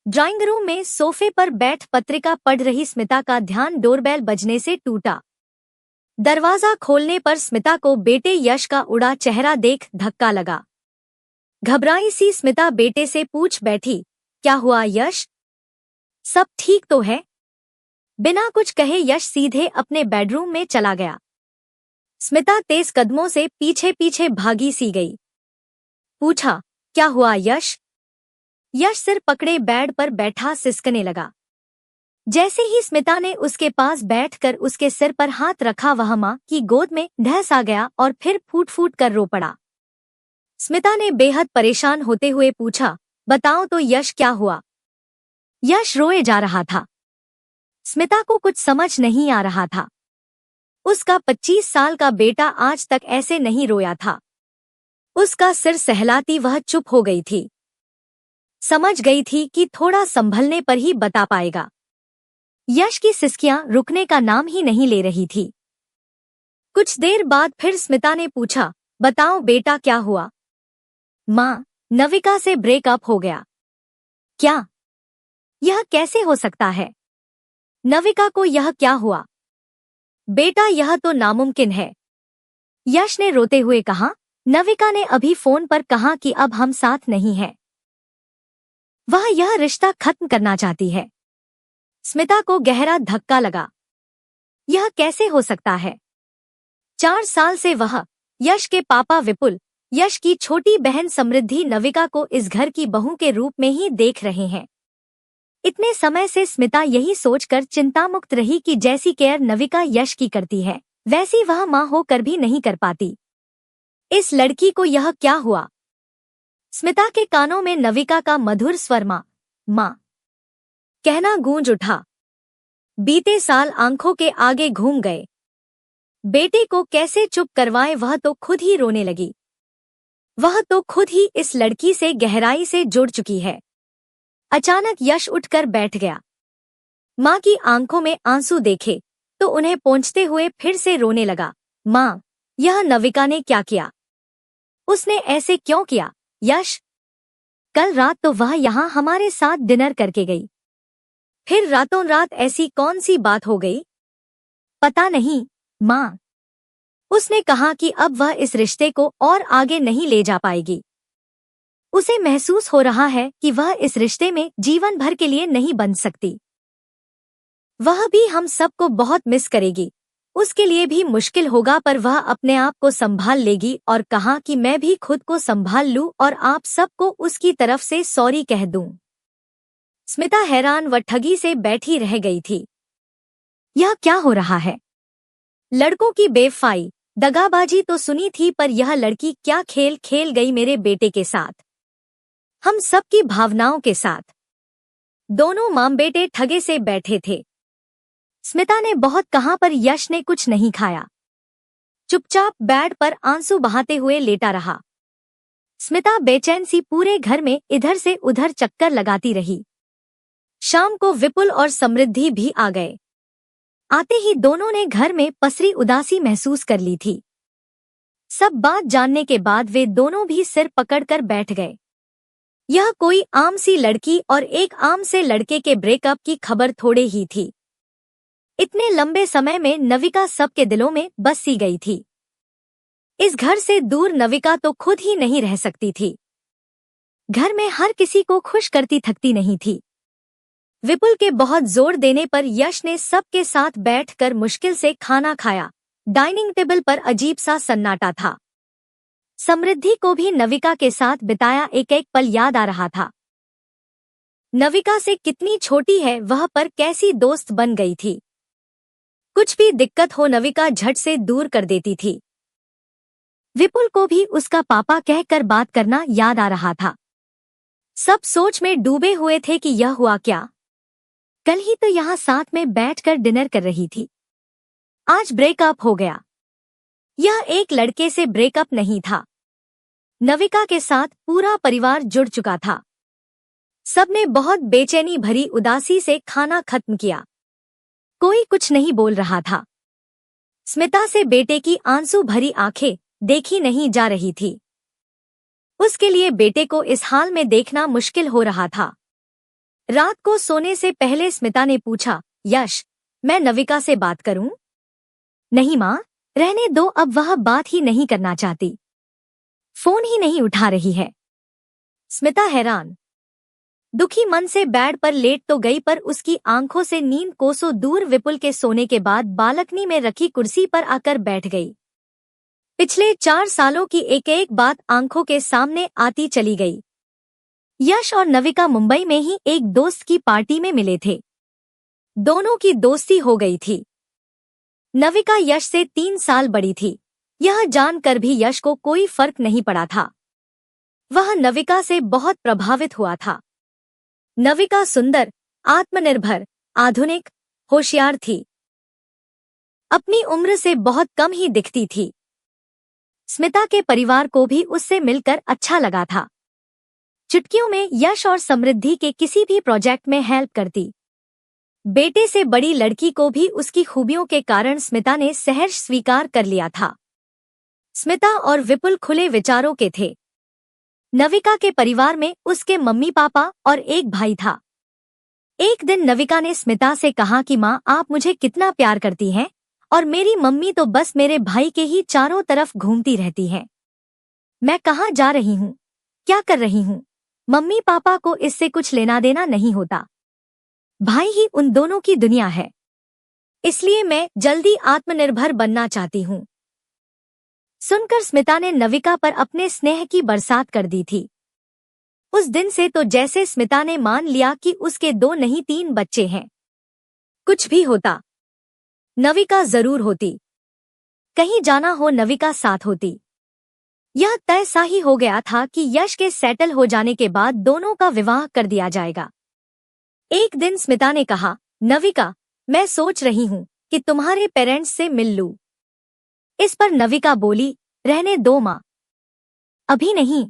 Drawing room में सोफे पर बैठ पत्रिका पढ़ रही स्मिता का ध्यान डोरबेल बजने से टूटा। दरवाजा खोलने पर स्मिता को बेटे यश का उड़ा चेहरा देख धक्का लगा। घबराई सी स्मिता बेटे से पूछ बैठी, क्या हुआ यश? सब ठीक तो है? बिना कुछ कहे यश सीधे अपने बेडरूम में चला गया। स्मिता तेज कदमों से पीछे पीछे भागी सी गई। पूछा, क्या हुआ यश? यश सिर पकड़े बेड पर बैठा सिसकने लगा। जैसे ही स्मिता ने उसके पास बैठकर उसके सिर पर हाथ रखा वह मां की गोद में ढह आ गया और फिर फूट फूट कर रो पड़ा। स्मिता ने बेहद परेशान होते हुए पूछा, बताओ तो यश क्या हुआ? यश रोए जा रहा था। स्मिता को कुछ समझ नहीं आ रहा था। उसका 25 साल का बेटा आज तक ऐसे नहीं रोया था। उसका सिर सहलाती वह चुप हो गई थी। समझ गई थी कि थोड़ा संभलने पर ही बता पाएगा। यश की सिसकियां रुकने का नाम ही नहीं ले रही थी। कुछ देर बाद फिर स्मिता ने पूछा, बताओ बेटा क्या हुआ? मां, नविका से ब्रेकअप हो गया। क्या? यह कैसे हो सकता है? नविका को यह क्या हुआ? बेटा यह तो नामुमकिन है। यश ने रोते हुए कहा, नविका ने अभी फोन पर कहा कि अब हम साथ नहीं हैं। वह यह रिश्ता खत्म करना चाहती है। स्मिता को गहरा धक्का लगा। यह कैसे हो सकता है? 4 साल से वह, यश के पापा विपुल, यश की छोटी बहन समृद्धि नविका को इस घर की बहू के रूप में ही देख रहे हैं। इतने समय से स्मिता यही सोचकर चिंतामुक्त रही कि जैसी केयर नविका यश की करती है, वैसी वह मां होकर भी नहीं कर पाती। इस लड़की को यह क्या हुआ? स्मिता के कानों में नविका का मधुर स्वर मां कहना गूंज उठा। बीते साल आंखों के आगे घूम गए। बेटे को कैसे चुप करवाए वह तो खुद ही रोने लगी। वह तो खुद ही इस लड़की से गहराई से जुड़ चुकी है। अचानक यश उठकर बैठ गया। मां की आंखों में आंसू देखे तो उन्हें पोंछते हुए फिर से रोने लगा। मां, यह नविका ने क्या किया? उसने ऐसे क्यों किया? यश, कल रात तो वह यहाँ हमारे साथ डिनर करके गई। फिर रातों रात ऐसी कौन सी बात हो गई? पता नहीं मां। उसने कहा कि अब वह इस रिश्ते को और आगे नहीं ले जा पाएगी। उसे महसूस हो रहा है कि वह इस रिश्ते में जीवन भर के लिए नहीं बन सकती। वह भी हम सबको बहुत मिस करेगी। उसके लिए भी मुश्किल होगा पर वह अपने आप को संभाल लेगी और कहा कि मैं भी खुद को संभाल लूं और आप सबको उसकी तरफ से सॉरी कह दूं। स्मिता हैरान व ठगी से बैठी रह गई थी। यह क्या हो रहा है? लड़कों की बेवफाई, दगाबाजी तो सुनी थी पर यह लड़की क्या खेल खेल गई मेरे बेटे के साथ, हम सबकी भावनाओं के साथ। दोनों मां बेटे ठगे से बैठे थे। स्मिता ने बहुत कहा पर यश ने कुछ नहीं खाया। चुपचाप बेड पर आंसू बहाते हुए लेटा रहा। स्मिता बेचैन सी पूरे घर में इधर से उधर चक्कर लगाती रही। शाम को विपुल और समृद्धि भी आ गए। आते ही दोनों ने घर में पसरी उदासी महसूस कर ली थी। सब बात जानने के बाद वे दोनों भी सिर पकड़कर बैठ गए। यह कोई आम सी लड़की और एक आम से लड़के के ब्रेकअप की खबर थोड़े ही थी। इतने लंबे समय में नविका सबके दिलों में बस सी गई थी। इस घर से दूर नविका तो खुद ही नहीं रह सकती थी। घर में हर किसी को खुश करती थकती नहीं थी। विपुल के बहुत जोर देने पर यश ने सबके साथ बैठकर मुश्किल से खाना खाया। डाइनिंग टेबल पर अजीब सा सन्नाटा था। समृद्धि को भी नविका के साथ बिताया एक एक पल याद आ रहा था। नविका से कितनी छोटी है वह पर कैसी दोस्त बन गई थी। कुछ भी दिक्कत हो नविका झट से दूर कर देती थी। विपुल को भी उसका पापा कहकर बात करना याद आ रहा था। सब सोच में डूबे हुए थे कि यह हुआ क्या। कल ही तो यहाँ साथ में बैठकर डिनर कर रही थी। आज ब्रेकअप हो गया। यह एक लड़के से ब्रेकअप नहीं था। नविका के साथ पूरा परिवार जुड़ चुका था। सबने बहुत बेचैनी भरी उदासी से खाना खत्म किया। कोई कुछ नहीं बोल रहा था। स्मिता से बेटे की आंसू भरी आंखें देखी नहीं जा रही थी। उसके लिए बेटे को इस हाल में देखना मुश्किल हो रहा था। रात को सोने से पहले स्मिता ने पूछा, यश, मैं नविका से बात करूं? नहीं माँ, रहने दो, अब वह बात ही नहीं करना चाहती। फोन ही नहीं उठा रही है। स्मिता हैरान, दुखी मन से बेड पर लेट तो गई, पर उसकी आंखों से नींद कोसों दूर विपुल के सोने के बाद बालकनी में रखी कुर्सी पर आकर बैठ गई। पिछले 4 सालों की एक एक बात आंखों के सामने आती चली गई। यश और नविका मुंबई में ही एक दोस्त की पार्टी में मिले थे। दोनों की दोस्ती हो गई थी। नविका यश से 3 साल बड़ी थी। यह जानकर भी यश को कोई फर्क नहीं पड़ा था। वह नविका से बहुत प्रभावित हुआ था। नविका सुंदर, आत्मनिर्भर, आधुनिक, होशियार थी। अपनी उम्र से बहुत कम ही दिखती थी। स्मिता के परिवार को भी उससे मिलकर अच्छा लगा था। चुटकियों में यश और समृद्धि के किसी भी प्रोजेक्ट में हेल्प करती। बेटे से बड़ी लड़की को भी उसकी खूबियों के कारण स्मिता ने सहर्ष स्वीकार कर लिया था। स्मिता और विपुल खुले विचारों के थे। नविका के परिवार में उसके मम्मी पापा और एक भाई था। एक दिन नविका ने स्मिता से कहा कि माँ, आप मुझे कितना प्यार करती हैं और मेरी मम्मी तो बस मेरे भाई के ही चारों तरफ घूमती रहती है। मैं कहाँ जा रही हूँ, क्या कर रही हूँ, मम्मी पापा को इससे कुछ लेना देना नहीं होता। भाई ही उन दोनों की दुनिया है। इसलिए मैं जल्दी आत्मनिर्भर बनना चाहती हूँ। सुनकर स्मिता ने नविका पर अपने स्नेह की बरसात कर दी थी। उस दिन से तो जैसे स्मिता ने मान लिया कि उसके 2 नहीं 3 बच्चे हैं। कुछ भी होता, नविका जरूर होती। कहीं जाना हो, नविका साथ होती। यह तय सा ही हो गया था कि यश के सेटल हो जाने के बाद दोनों का विवाह कर दिया जाएगा। एक दिन स्मिता ने कहा, नविका, मैं सोच रही हूँ कि तुम्हारे पेरेंट्स से मिल लूं। इस पर नविका बोली, रहने दो माँ, अभी नहीं।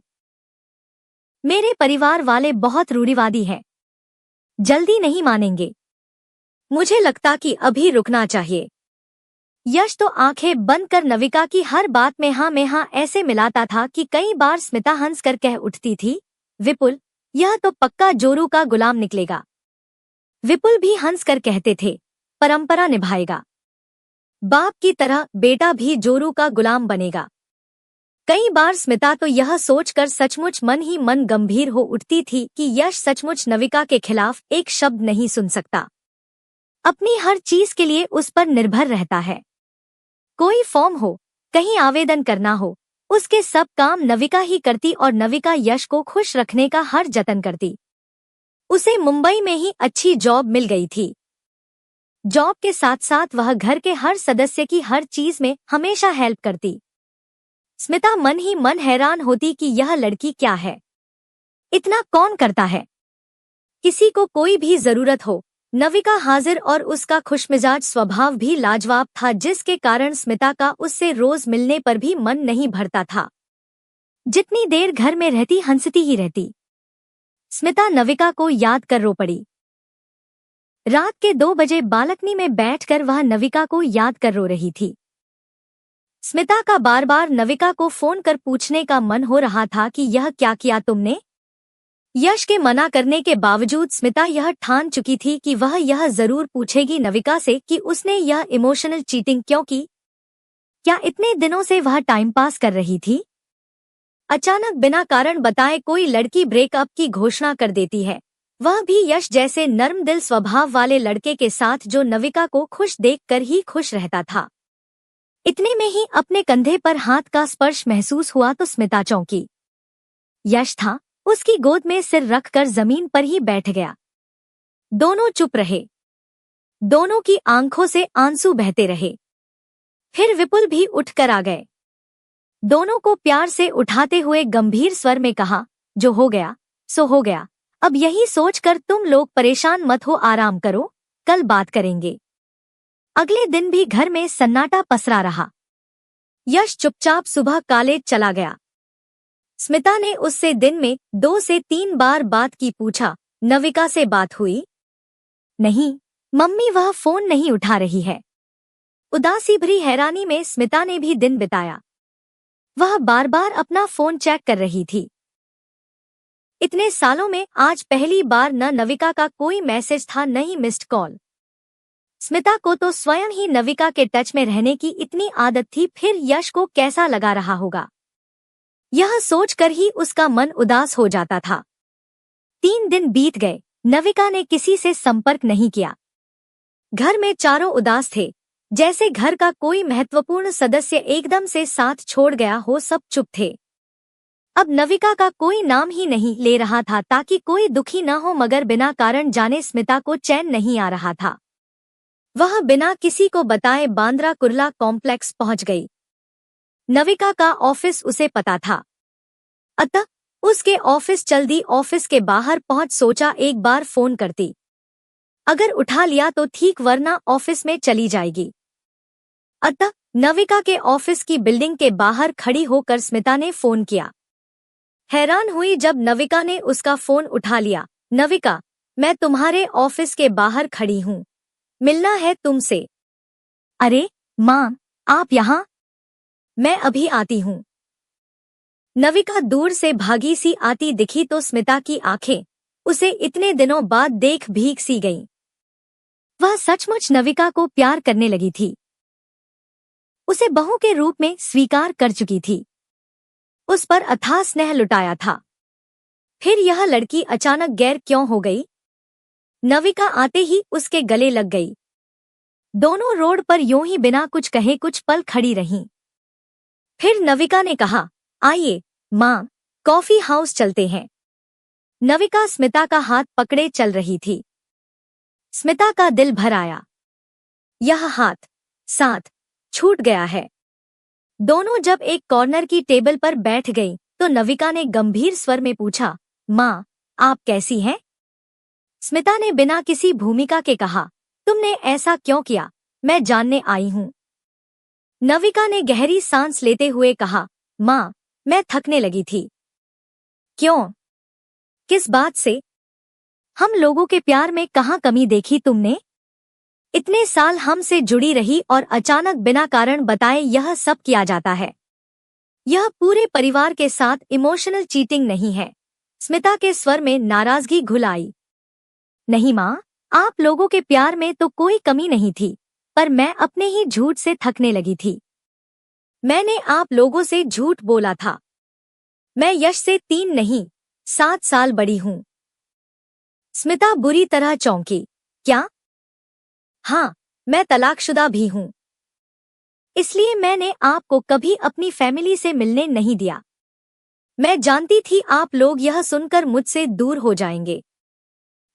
मेरे परिवार वाले बहुत रूढ़िवादी हैं, जल्दी नहीं मानेंगे। मुझे लगता कि अभी रुकना चाहिए। यश तो आंखें बंद कर नविका की हर बात में हाँ ऐसे मिलाता था कि कई बार स्मिता हंसकर कह उठती थी, विपुल, यह तो पक्का जोरू का गुलाम निकलेगा। विपुल भी हंसकर कहते थे, परंपरा निभाएगा। बाप की तरह बेटा भी जोरू का गुलाम बनेगा। कई बार स्मिता तो यह सोचकर सचमुच मन ही मन गंभीर हो उठती थी कि यश सचमुच नविका के खिलाफ एक शब्द नहीं सुन सकता। अपनी हर चीज के लिए उस पर निर्भर रहता है। कोई फॉर्म हो, कहीं आवेदन करना हो, उसके सब काम नविका ही करती और नविका यश को खुश रखने का हर जतन करती। उसे मुंबई में ही अच्छी जॉब मिल गई थी। जॉब के साथ साथ वह घर के हर सदस्य की हर चीज में हमेशा हेल्प करती। स्मिता मन ही मन हैरान होती कि यह लड़की क्या है, इतना कौन करता है। किसी को कोई भी जरूरत हो, नविका हाजिर, और उसका खुशमिजाज स्वभाव भी लाजवाब था, जिसके कारण स्मिता का उससे रोज मिलने पर भी मन नहीं भरता था। जितनी देर घर में रहती हंसती ही रहती। स्मिता नविका को याद कर रो पड़ी। रात के 2 बजे बालकनी में बैठकर वह नविका को याद कर रो रही थी। स्मिता का बार बार नविका को फोन कर पूछने का मन हो रहा था कि यह क्या किया तुमने। यश के मना करने के बावजूद स्मिता यह ठान चुकी थी कि वह यह जरूर पूछेगी नविका से कि उसने यह इमोशनल चीटिंग क्यों की। क्या इतने दिनों से वह टाइम पास कर रही थी? अचानक बिना कारण बताए कोई लड़की ब्रेकअप की घोषणा कर देती है, वह भी यश जैसे नर्म दिल स्वभाव वाले लड़के के साथ, जो नविका को खुश देखकर ही खुश रहता था। इतने में ही अपने कंधे पर हाथ का स्पर्श महसूस हुआ तो स्मिता चौंकी। यश था, उसकी गोद में सिर रखकर जमीन पर ही बैठ गया। दोनों चुप रहे। दोनों की आंखों से आंसू बहते रहे। फिर विपुल भी उठकर आ गए। दोनों को प्यार से उठाते हुए गंभीर स्वर में कहा, जो हो गया सो हो गया, अब यही सोचकर तुम लोग परेशान मत हो, आराम करो, कल बात करेंगे। अगले दिन भी घर में सन्नाटा पसरा रहा। यश चुपचाप सुबह कॉलेज चला गया। स्मिता ने उससे दिन में 2 से 3 बार बात की। पूछा, नविका से बात हुई? नहीं मम्मी, वह फोन नहीं उठा रही है। उदासी भरी हैरानी में स्मिता ने भी दिन बिताया। वह बार बार अपना फोन चेक कर रही थी। इतने सालों में आज पहली बार न नविका का कोई मैसेज था, न ही मिस्ड कॉल। स्मिता को तो स्वयं ही नविका के टच में रहने की इतनी आदत थी, फिर यश को कैसा लगा रहा होगा, यह सोचकर ही उसका मन उदास हो जाता था। 3 दिन बीत गए, नविका ने किसी से संपर्क नहीं किया। घर में चारों उदास थे, जैसे घर का कोई महत्वपूर्ण सदस्य एकदम से साथ छोड़ गया हो। सब चुप थे। अब नविका का कोई नाम ही नहीं ले रहा था ताकि कोई दुखी न हो, मगर बिना कारण जाने स्मिता को चैन नहीं आ रहा था। वह बिना किसी को बताए बांद्रा कुर्ला कॉम्प्लेक्स पहुंच गई। नविका का ऑफिस उसे पता था, अतः उसके ऑफिस चल दी। ऑफिस के बाहर पहुंच सोचा एक बार फोन करती, अगर उठा लिया तो ठीक, वरना ऑफिस में चली जाएगी। अतः नविका के ऑफिस की बिल्डिंग के बाहर खड़ी होकर स्मिता ने फोन किया। हैरान हुई जब नविका ने उसका फोन उठा लिया। नविका, मैं तुम्हारे ऑफिस के बाहर खड़ी हूँ, मिलना है तुमसे। अरे माँ, आप यहाँ? मैं अभी आती हूँ। नविका दूर से भागी सी आती दिखी तो स्मिता की आंखें उसे इतने दिनों बाद देख भीग सी गईं। वह सचमुच नविका को प्यार करने लगी थी, उसे बहू के रूप में स्वीकार कर चुकी थी, उस पर अथाह स्नेह लुटाया था। फिर यह लड़की अचानक गैर क्यों हो गई? नविका आते ही उसके गले लग गई। दोनों रोड पर यूं ही बिना कुछ कहे कुछ पल खड़ी रहीं। फिर नविका ने कहा, आइए माँ, कॉफी हाउस चलते हैं। नविका स्मिता का हाथ पकड़े चल रही थी। स्मिता का दिल भर आया। यह हाथ साथ छूट गया है। दोनों जब एक कॉर्नर की टेबल पर बैठ गईं, तो नविका ने गंभीर स्वर में पूछा, माँ, आप कैसी हैं? स्मिता ने बिना किसी भूमिका के कहा, तुमने ऐसा क्यों किया? मैं जानने आई हूँ। नविका ने गहरी सांस लेते हुए कहा, माँ, मैं थकने लगी थी। क्यों? किस बात से? हम लोगों के प्यार में कहाँ कमी देखी तुमने? इतने साल हमसे जुड़ी रही और अचानक बिना कारण बताए यह सब किया जाता है। यह पूरे परिवार के साथ इमोशनल चीटिंग नहीं है। स्मिता के स्वर में नाराजगी घुल आई। नहीं माँ, आप लोगों के प्यार में तो कोई कमी नहीं थी, पर मैं अपने ही झूठ से थकने लगी थी। मैंने आप लोगों से झूठ बोला था। मैं यश से 3 नहीं 7 साल बड़ी हूँ। स्मिता बुरी तरह चौंकी। क्या? हाँ, मैं तलाकशुदा भी हूँ। इसलिए मैंने आपको कभी अपनी फैमिली से मिलने नहीं दिया। मैं जानती थी आप लोग यह सुनकर मुझसे दूर हो जाएंगे।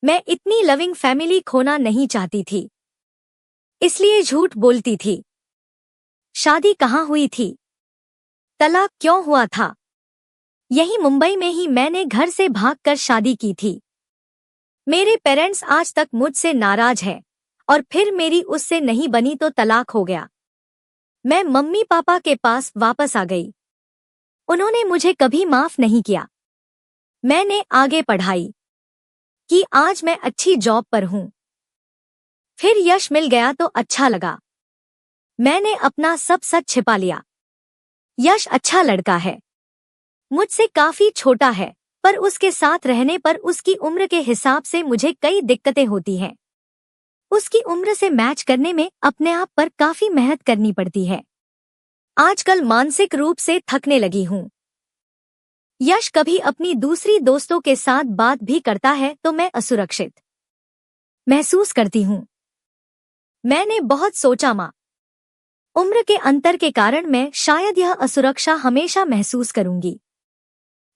मैं इतनी लविंग फैमिली खोना नहीं चाहती थी, इसलिए झूठ बोलती थी। शादी कहाँ हुई थी? तलाक क्यों हुआ था? यही मुंबई में ही मैंने घर से भागकर शादी की थी। मेरे पेरेंट्स आज तक मुझसे नाराज हैं, और फिर मेरी उससे नहीं बनी तो तलाक हो गया। मैं मम्मी पापा के पास वापस आ गई। उन्होंने मुझे कभी माफ नहीं किया। मैंने आगे पढ़ाई की, आज मैं अच्छी जॉब पर हूँ। फिर यश मिल गया तो अच्छा लगा। मैंने अपना सब सच छिपा लिया। यश अच्छा लड़का है, मुझसे काफी छोटा है, पर उसके साथ रहने पर उसकी उम्र के हिसाब से मुझे कई दिक्कतें होती हैं। उसकी उम्र से मैच करने में अपने आप पर काफी मेहनत करनी पड़ती है। आजकल मानसिक रूप से थकने लगी हूँ। यश कभी अपनी दूसरी दोस्तों के साथ बात भी करता है तो मैं असुरक्षित महसूस करती हूँ। मैंने बहुत सोचा माँ, उम्र के अंतर के कारण मैं शायद यह असुरक्षा हमेशा महसूस करूंगी।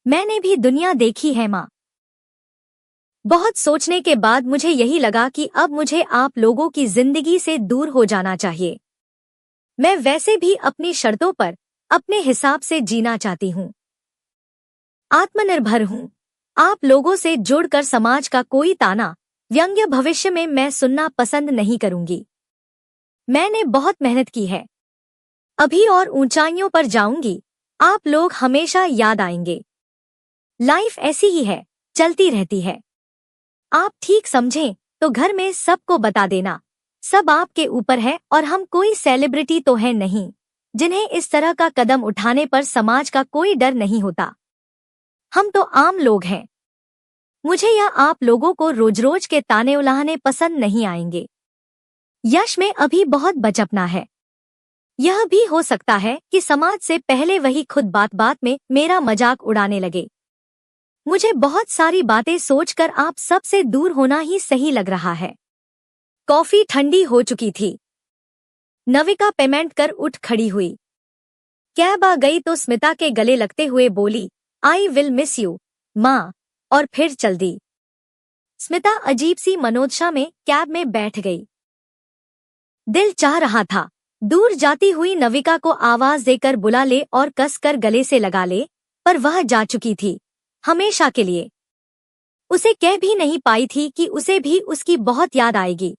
मैंने भी दुनिया देखी है माँ। बहुत सोचने के बाद मुझे यही लगा कि अब मुझे आप लोगों की जिंदगी से दूर हो जाना चाहिए। मैं वैसे भी अपनी शर्तों पर अपने हिसाब से जीना चाहती हूँ। आत्मनिर्भर हूँ। आप लोगों से जुड़कर समाज का कोई ताना व्यंग्य भविष्य में मैं सुनना पसंद नहीं करूंगी। मैंने बहुत मेहनत की है, अभी और ऊंचाइयों पर जाऊंगी। आप लोग हमेशा याद आएंगे। लाइफ ऐसी ही है, चलती रहती है। आप ठीक समझें तो घर में सबको बता देना। सब आपके ऊपर है और हम कोई सेलिब्रिटी तो है नहीं, जिन्हें इस तरह का कदम उठाने पर समाज का कोई डर नहीं होता। हम तो आम लोग हैं। मुझे या आप लोगों को रोज रोज के ताने उलाहने पसंद नहीं आएंगे। यश में अभी बहुत बचपना है। यह भी हो सकता है कि समाज से पहले वही खुद बात बात में मेरा मजाक उड़ाने लगे। मुझे बहुत सारी बातें सोचकर आप सबसे दूर होना ही सही लग रहा है। कॉफी ठंडी हो चुकी थी। नविका पेमेंट कर उठ खड़ी हुई। कैब आ गई तो स्मिता के गले लगते हुए बोली, आई विल मिस यू माँ, और फिर चल दी। स्मिता अजीब सी मनोदशा में कैब में बैठ गई। दिल चाह रहा था दूर जाती हुई नविका को आवाज देकर बुला ले और कसकर गले से लगा ले, पर वह जा चुकी थी हमेशा के लिए। उसे कह भी नहीं पाई थी कि उसे भी उसकी बहुत याद आएगी।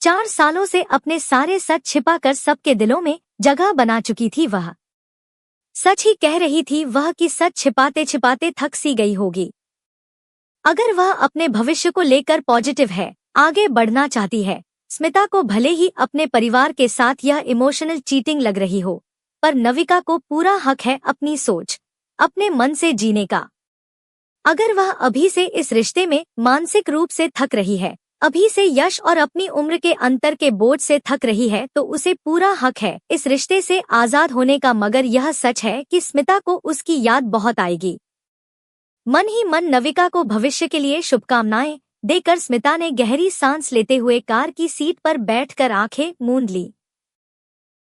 4 सालों से अपने सारे सच छिपाकर सबके दिलों में जगह बना चुकी थी वह। सच ही कह रही थी वह कि सच छिपाते छिपाते थक सी गई होगी। अगर वह अपने भविष्य को लेकर पॉजिटिव है, आगे बढ़ना चाहती है, स्मिता को भले ही अपने परिवार के साथ यह इमोशनल चीटिंग लग रही हो, पर नविका को पूरा हक है अपनी सोच, अपने मन से जीने का। अगर वह अभी से इस रिश्ते में मानसिक रूप से थक रही है, अभी से यश और अपनी उम्र के अंतर के बोझ से थक रही है, तो उसे पूरा हक है इस रिश्ते से आजाद होने का। मगर यह सच है कि स्मिता को उसकी याद बहुत आएगी। मन ही मन नविका को भविष्य के लिए शुभकामनाएं देकर स्मिता ने गहरी सांस लेते हुए कार की सीट पर बैठकर आंखें मूंद ली।